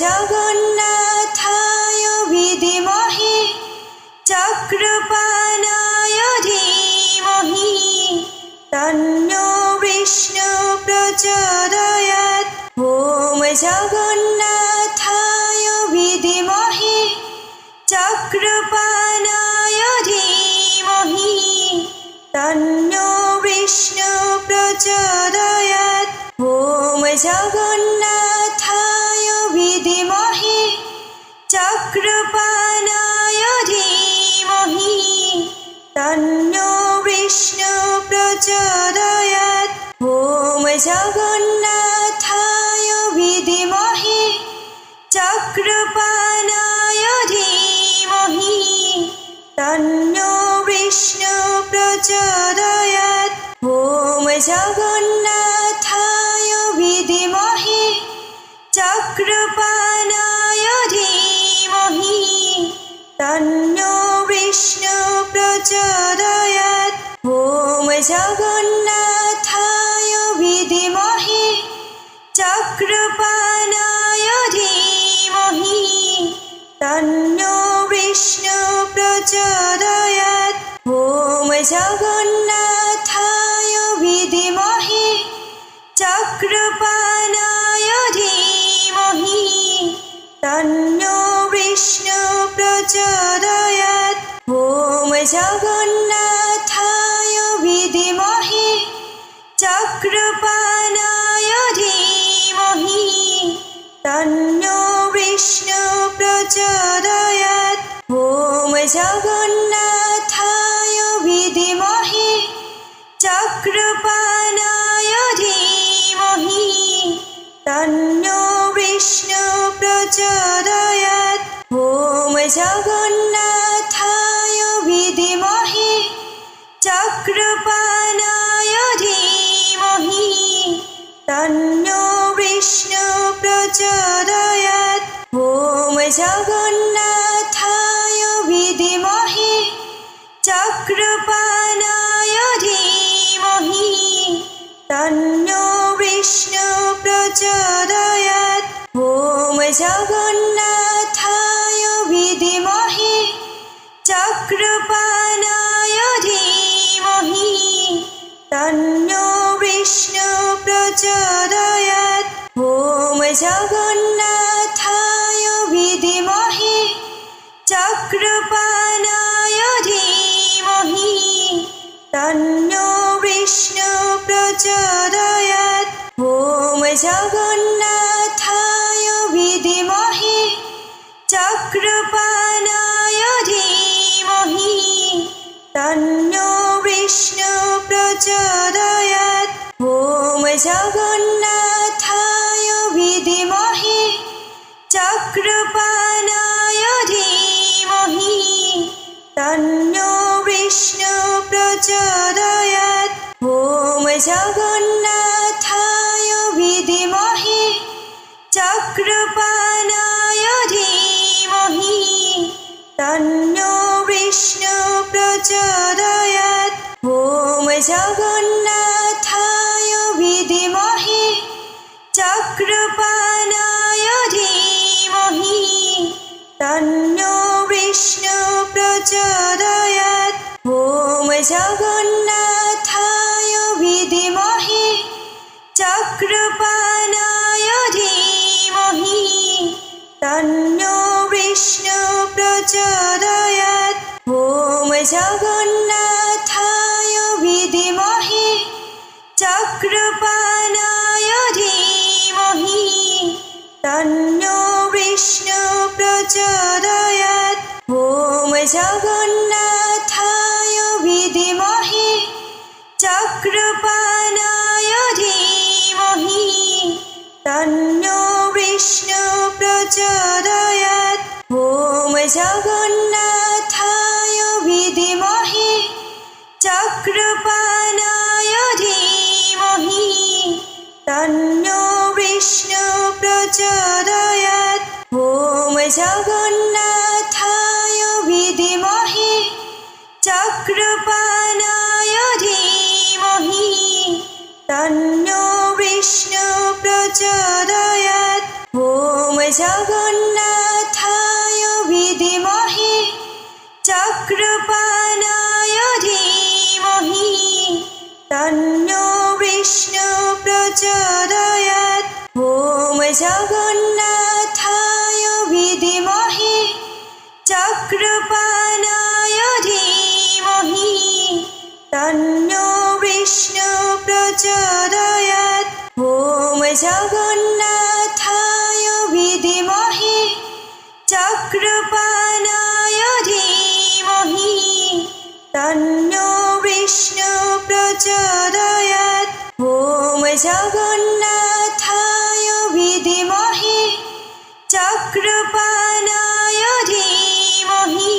জগন্নাথায় বিদ্মহে চক্রপাণায় ধীমহি তন্নো Vishnu প্রচোদয়াৎ। Om জগন্নাথায় বিদ্মহে চক্রপাণায় ধীমহি তন্নো Vishnu প্রচোদয়াৎ। Om জগন্নাথায় বিদ্মহে চক্রপাণায় ধীমহি তন্নো Vishnu প্রচোদয়াৎ। Om জগন্নাথায় বিদ্মহে চক্রপাণায় ধীমহি তন্নো Vishnu প্রচোদয়াৎ। Om জগন্নাথায় বিদ্মহে চক্রপাণায় ধীমহি তন্নো Vishnu প্রচোদয়াৎ। Om জগন্নাথায় বিদ্মহে চক্রপাণায় ধীমহি তন্নো Vishnu প্রচোদয়াৎ। Om জগন্নাথায় বিদ্মহে চক্রপাণায় ধীমহি তন্নো Vishnu প্রচোদয়াৎ। Om জগন্নাথায় বিদ্মহে চক্রপাণায় ধীমহি তন্নো Vishnu প্রচোদয়াৎ। Om জগন্নাথায় বিদ্মহে চক্রপাণায় ধীমহি তন্নো Vishnu প্রচোদয়াৎ। Om জগন্নাথায় বিদ্মহে চক্রপাণায় ধীমহি তন্নো Vishnu প্রচোদয়াৎ। Om জগন্নাথায় বিদ্মহে চক্রপাণায় ধীমহি তন্নো Vishnu প্রচোদয়াৎ। Om জগন্নাথায় বিদ্মহে চক্রপাণায় ধীমহি তন্নো Vishnu প্রচোদয়াৎ। Om জগন্নাথায় বিদ্মহে চক্রপাণায় ধীমহি তন্নো Vishnu প্রচোদয়াৎ। Om জগন্নাথায় বিদ্মহে চক্রপাণায় ধীমহি তন্নো Vishnu প্রচোদয়াৎ। Om জগন্নাথায় বিদ্মহে চক্রপাণায় ধীমহি তন্নো Vishnu প্রচোদয়াৎ। Om জগন্নাথায় বিদ্মহে চক্রপাণায় ধীমহি তন্নো Vishnu প্রচোদয়াৎ। Om জগন্নাথায় বিদ্মহে চক্রপাণায় ধীমহি তন্নো Vishnu প্রচোদয়াৎ। Om জগন্নাথায় বিদ্মহে চক্রপাণায় ধীমহি তন্নো Vishnu প্রচোদয়াৎ। Om জগন্নাথায় বিদ্মহে চক্রপাণায় ধীমহি তন্নো Vishnu প্রচোদয়াৎ। Om জগন্নাথায় বিদ্মহে চক্রপাণায় ধীমহি তন্নো Vishnu প্রচোদয়াৎ। Om জগন্নাথায় বিদ্মহে চক্রপাণায় ধীমহি তন্নো Vishnu প্রচোদয়াৎ। Om জগন্নাথায় বিদ্মহে চক্রপাণায় ধীমহি তন্নো Vishnu প্রচোদয়াৎ। Om জগন্নাথায় বিদ্মহে চক্রপাণায় ধীমহি তন্নো Vishnu প্রচোদয়াৎ। Om জগন্নাথায় বিদ্মহে চক্রপাণায় ধীমহি তন্নো Vishnu প্রচোদয়াৎ। Om জগন্নাথায় বিদ্মহে চক্রপাণায় ধীমহি তন্নো Vishnu প্রচোদয়াৎ। Om জগন্নাথায় বিদ্মহে চক্রপাণায় ধীমহি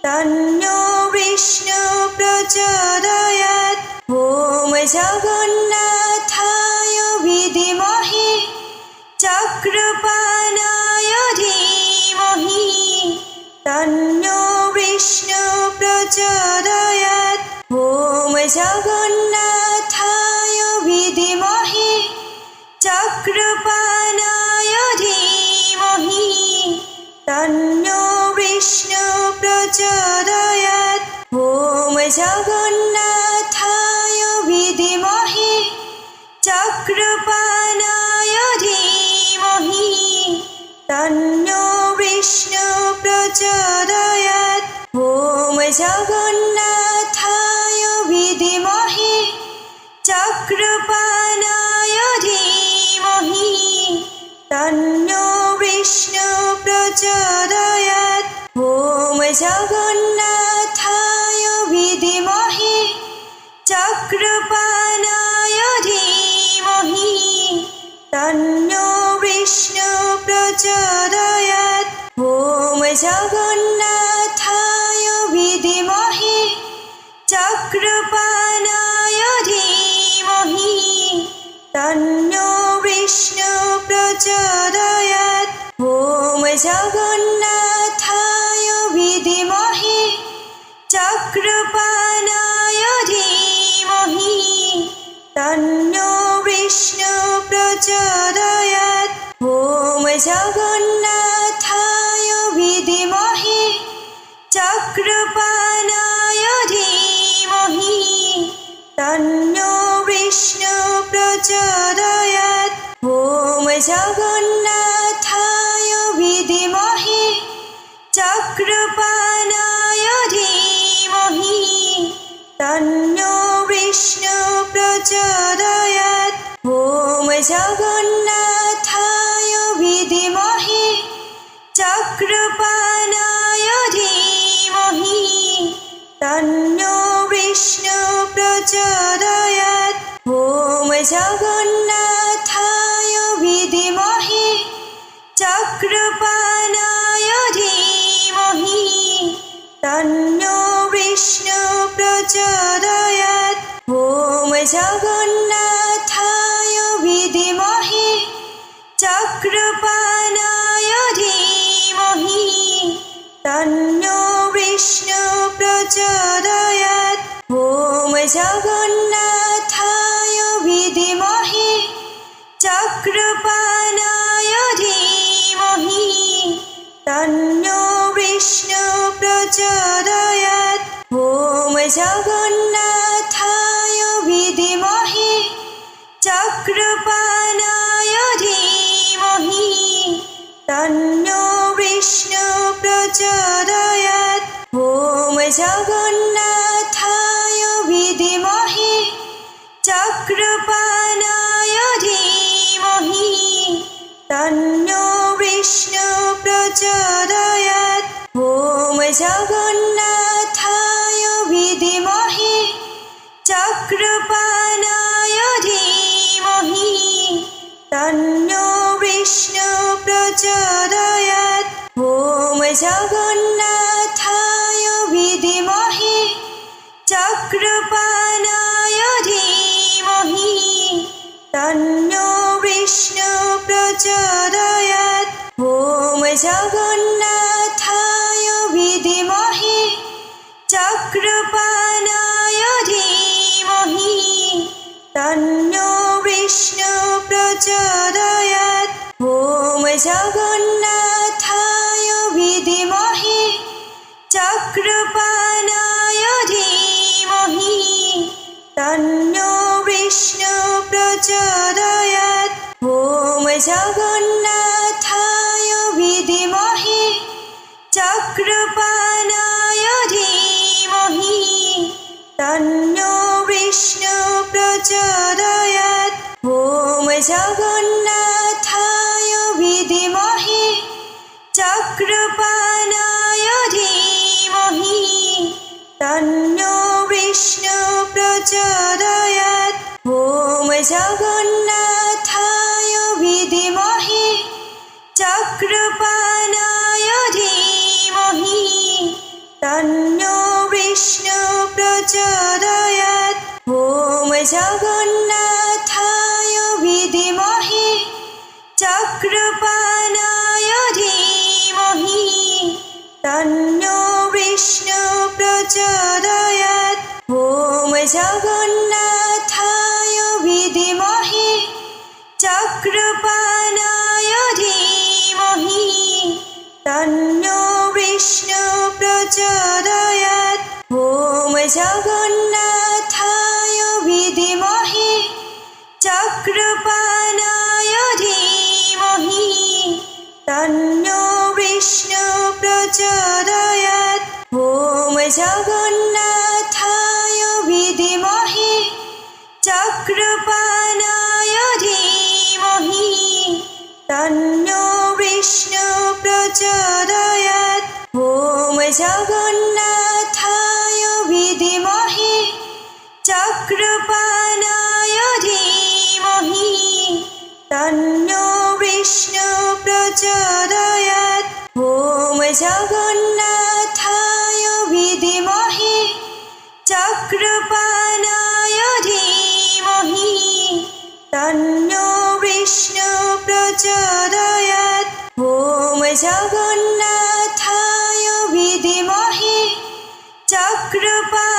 তন্নো Vishnu প্রচোদয়াৎ। Om জগন্নাথায় বিদ্মহে চক্রপাণায় ধীমহি তন্নো Vishnu প্রচোদয়াৎ। Om জগন্নাথায় বিদ্মহে চক্রপাণায় ধীমহি তন্নো Vishnu প্রচোদয়াৎ। Om জগন্নাথায় বিদ্মহে চক্রপাণায় ধীমহি তন্নো Vishnu প্রচোদয়াৎ। Om জগন্নাথায় বিদ্মহে চক্রপাণায় ধীমহি তন্নো Vishnu প্রচোদয়াৎ। Om জগন্নাথায় বিদ্মহে চক্রপাণায় ধীমহি তন্নো Vishnu প্রচোদয়াৎ। Om জগন্নাথায় বিদ্মহে চক্রপাণায় ধীমহি তন্নো Vishnu প্রচোদয়াৎ। Om জগন্নাথায় বিদ্মহে চক্রপাণায় ধীমহি তন্নো Vishnu প্রচোদয়াৎ। Om জগন্নাথায় বিদ্মহে চক্রপাণায় ধীমহি তন্নো Vishnu প্রচোদয়াৎ। Om জগন্নাথায় বিদ্মহে চক্রপাণায় ধীমহি তন্নো Vishnu প্রচোদয়াৎ। Om জগন্নাথায় বিদ্মহে চক্রপাণায় ধীমহি তন্নো Vishnu প্রচোদয়াৎ। Om জগন্নাথায় বিদ্মহে চক্রপাণায় ধীমহি তন্নো Vishnu প্রচোদয়াৎ। Om জগন্নাথায় বিদ্মহে চক্রপাণায় ধীমহি তন্নো Vishnu প্রচোদয়াৎ। Om জগন্নাথায় বিদ্মহে চক্রপাণায় ধীমহি তন্নো Vishnu প্রচোদয়াৎ। Om জগন্নাথায় বিদ্মহে চক্রপাণায় ধীমহি তন্নো Vishnu প্রচোদয়াৎ। Om জগন্নাথায় বিদ্মহে চক্রপাণায় ধীমহি তন্নো Vishnu প্রচোদয়াৎ। Om জগন্নাথায় বিদ্মহে চক্রপাণায় ধীমহি তন্নো Vishnu প্রচোদয়াৎ। Om জগন্নাথায় বিদ্মহে চক্রপাণায় ধীমহি তন্নো Vishnu প্রচোদয়াৎ। Om জগন্নাথায় বিদ্মহে চক্রপাণায় ধীমহি তন্নো Vishnu প্রচোদয়াৎ। Om জগন্নাথায় বিদ্মহে চক্রপাণায় ধীমহি তন্নো Vishnu প্রচোদয়াৎ। Om জগন্নাথায় বিদ্মহে চক্রপাণায় ধীমহি তন্নো Vishnu প্রচোদয়াৎ। Om জগন্নাথায় বিদ্মহে চক্রপাণায় ধীমহি তন্নো Vishnu প্রচোদয়াৎ। Om জগন্নাথায় বিদ্মহে চক্রপাণায় ধীমহি তন্নো Vishnu প্রচোদয়াৎ। Om জগন্নাথায় বিদ্মহে চক্রপাণায় ধীমহি তন্নো Vishnu প্রচোদয়াৎ। Om জগন্নাথায় বিদ্মহে চক্রপাণায় ধীমহি তন্নো Vishnu প্রচোদয়াৎ। Om জগন্নাথায় বিদ্মহে চক্রপাণায় ধীমহি তন্নো Vishnu প্রচোদয়াৎ। Om জগন্নাথায় বিদ্মহে চক্রপাণায় ধীমহি তন্নো Vishnu প্রচোদয়াৎ। Om জগন্নাথায় বিদ্মহে চক্রপাণায় ধীমহি তন্নো Vishnu প্রচোদয়াৎ। Om জগন্নাথায় বিদ্মহে চক্রপাণায় ধীমহি তন্নো Vishnu প্রচোদয়াৎ। Om জগন্নাথায় বিদ্মহে চক্রপাণায়